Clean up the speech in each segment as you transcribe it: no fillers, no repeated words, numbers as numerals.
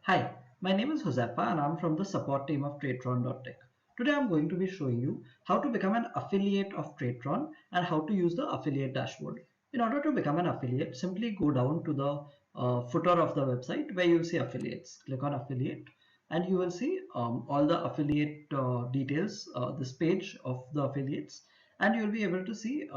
Hi, my name is Josefa and I'm from the support team of Tradetron.tech. Today I'm going to be showing you how to become an affiliate of Tradetron and how to use the affiliate dashboard. In order to become an affiliate, simply go down to the footer of the website where you'll see affiliates. Click on affiliate and you will see all the affiliate details, this page of the affiliates, and you'll be able to see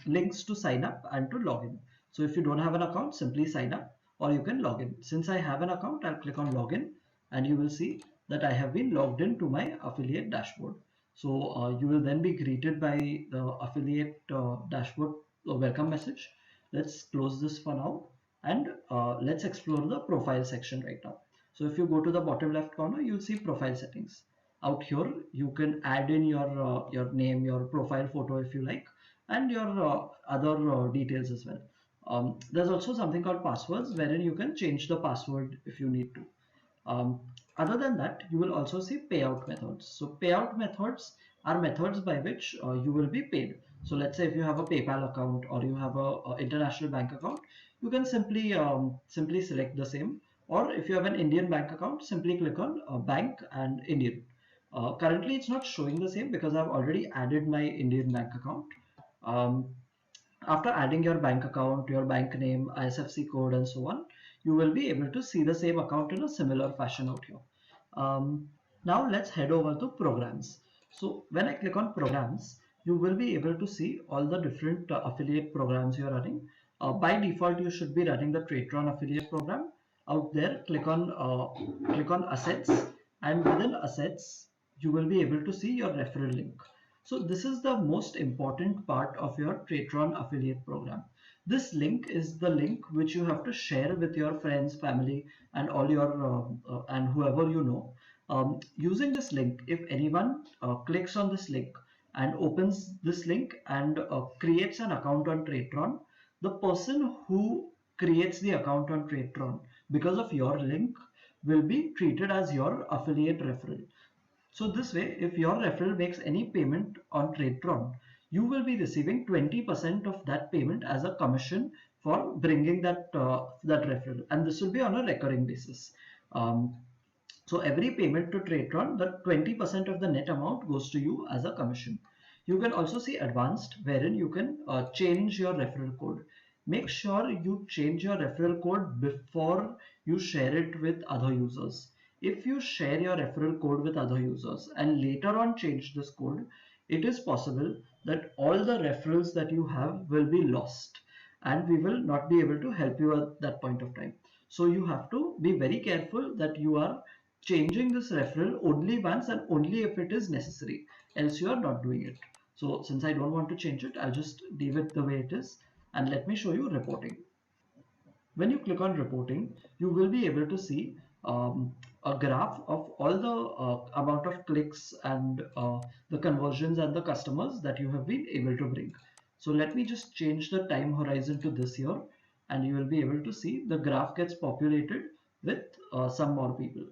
links to sign up and to log in. So if you don't have an account, simply sign up or you can log in. Since I have an account, I'll click on login and you will see that I have been logged into my affiliate dashboard. So you will then be greeted by the affiliate dashboard welcome message. Let's close this for now and let's explore the profile section right now. So if you go to the bottom left corner, you'll see profile settings. Out here, you can add in your name, your profile photo if you like, and your other details as well. There's also something called passwords wherein you can change the password if you need to. Other than that, you will also see payout methods. So payout methods are methods by which you will be paid. So let's say if you have a PayPal account or you have a international bank account, you can simply select the same. Or if you have an Indian bank account, simply click on bank and Indian. Currently, it's not showing the same because I've already added my Indian bank account. Um, After adding your bank account, your bank name, ISFC code, and so on, you will be able to see the same account in a similar fashion out here. Now let's head over to programs. So when I click on programs, you will be able to see all the different affiliate programs you're running. By default, you should be running the Tradetron affiliate program. Out there, click on assets, and within assets, you will be able to see your referral link. So this is the most important part of your Tradetron affiliate program. This link is the link which you have to share with your friends, family, and all your and whoever you know. Using this link, if anyone clicks on this link and opens this link and creates an account on Tradetron, the person who creates the account on Tradetron because of your link will be treated as your affiliate referral. So this way, if your referral makes any payment on Tradetron, you will be receiving 20% of that payment as a commission for bringing that referral, and this will be on a recurring basis. So every payment to Tradetron, the 20% of the net amount goes to you as a commission. You can also see advanced, wherein you can change your referral code. Make sure you change your referral code before you share it with other users. If you share your referral code with other users and later on change this code, it is possible that all the referrals that you have will be lost and we will not be able to help you at that point of time. So you have to be very careful that you are changing this referral only once and only if it is necessary, else you are not doing it. So since I don't want to change it, I'll just leave it the way it is, and let me show you reporting. When you click on reporting, you will be able to see a graph of all the amount of clicks and the conversions and the customers that you have been able to bring. So let me just change the time horizon to this year, and you will be able to see the graph gets populated with some more people.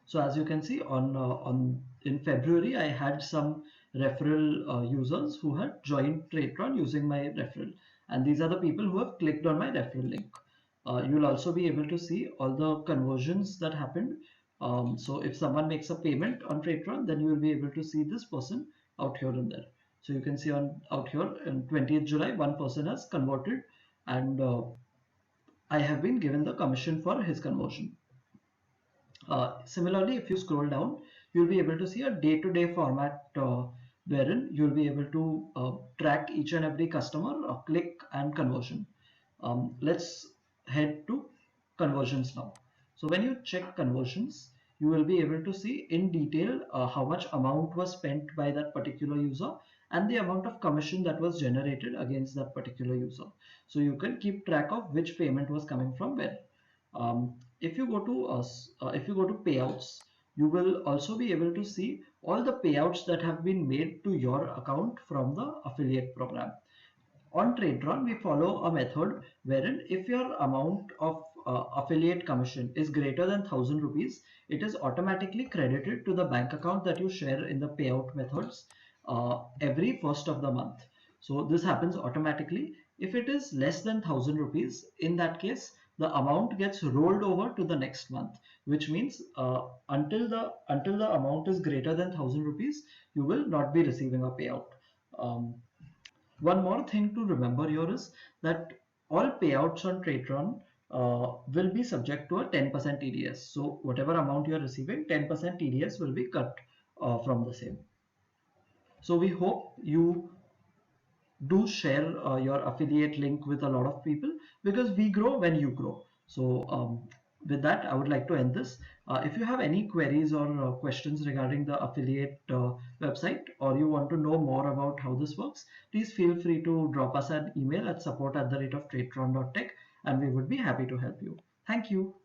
So as you can see on in February, I had some referral users who had joined Tradetron using my referral, and these are the people who have clicked on my referral link. You will also be able to see all the conversions that happened. So if someone makes a payment on Tradetron, then you will be able to see this person out here and there. So you can see on out here on 20th July, one person has converted, and I have been given the commission for his conversion. Similarly, if you scroll down, you'll be able to see a day-to-day format wherein you'll be able to track each and every customer, click and conversion. Let's head to conversions now. So when you check conversions, you will be able to see in detail how much amount was spent by that particular user and the amount of commission that was generated against that particular user. So you can keep track of which payment was coming from where. If you go to if you go to payouts, you will also be able to see all the payouts that have been made to your account from the affiliate program. On Tradetron, we follow a method wherein if your amount of affiliate commission is greater than 1000 rupees, it is automatically credited to the bank account that you share in the payout methods every first of the month. So this happens automatically. If it is less than 1000 rupees, in that case, the amount gets rolled over to the next month, which means until the amount is greater than 1000 rupees, you will not be receiving a payout. Um, One more thing to remember here is that all payouts on Tradetron will be subject to a 10% TDS. So whatever amount you are receiving, 10% TDS will be cut from the same. So we hope you do share your affiliate link with a lot of people, because we grow when you grow. So with that, I would like to end this. If you have any queries or questions regarding the affiliate website, or you want to know more about how this works, please feel free to drop us an email at support@tradetron.tech, and we would be happy to help you. Thank you.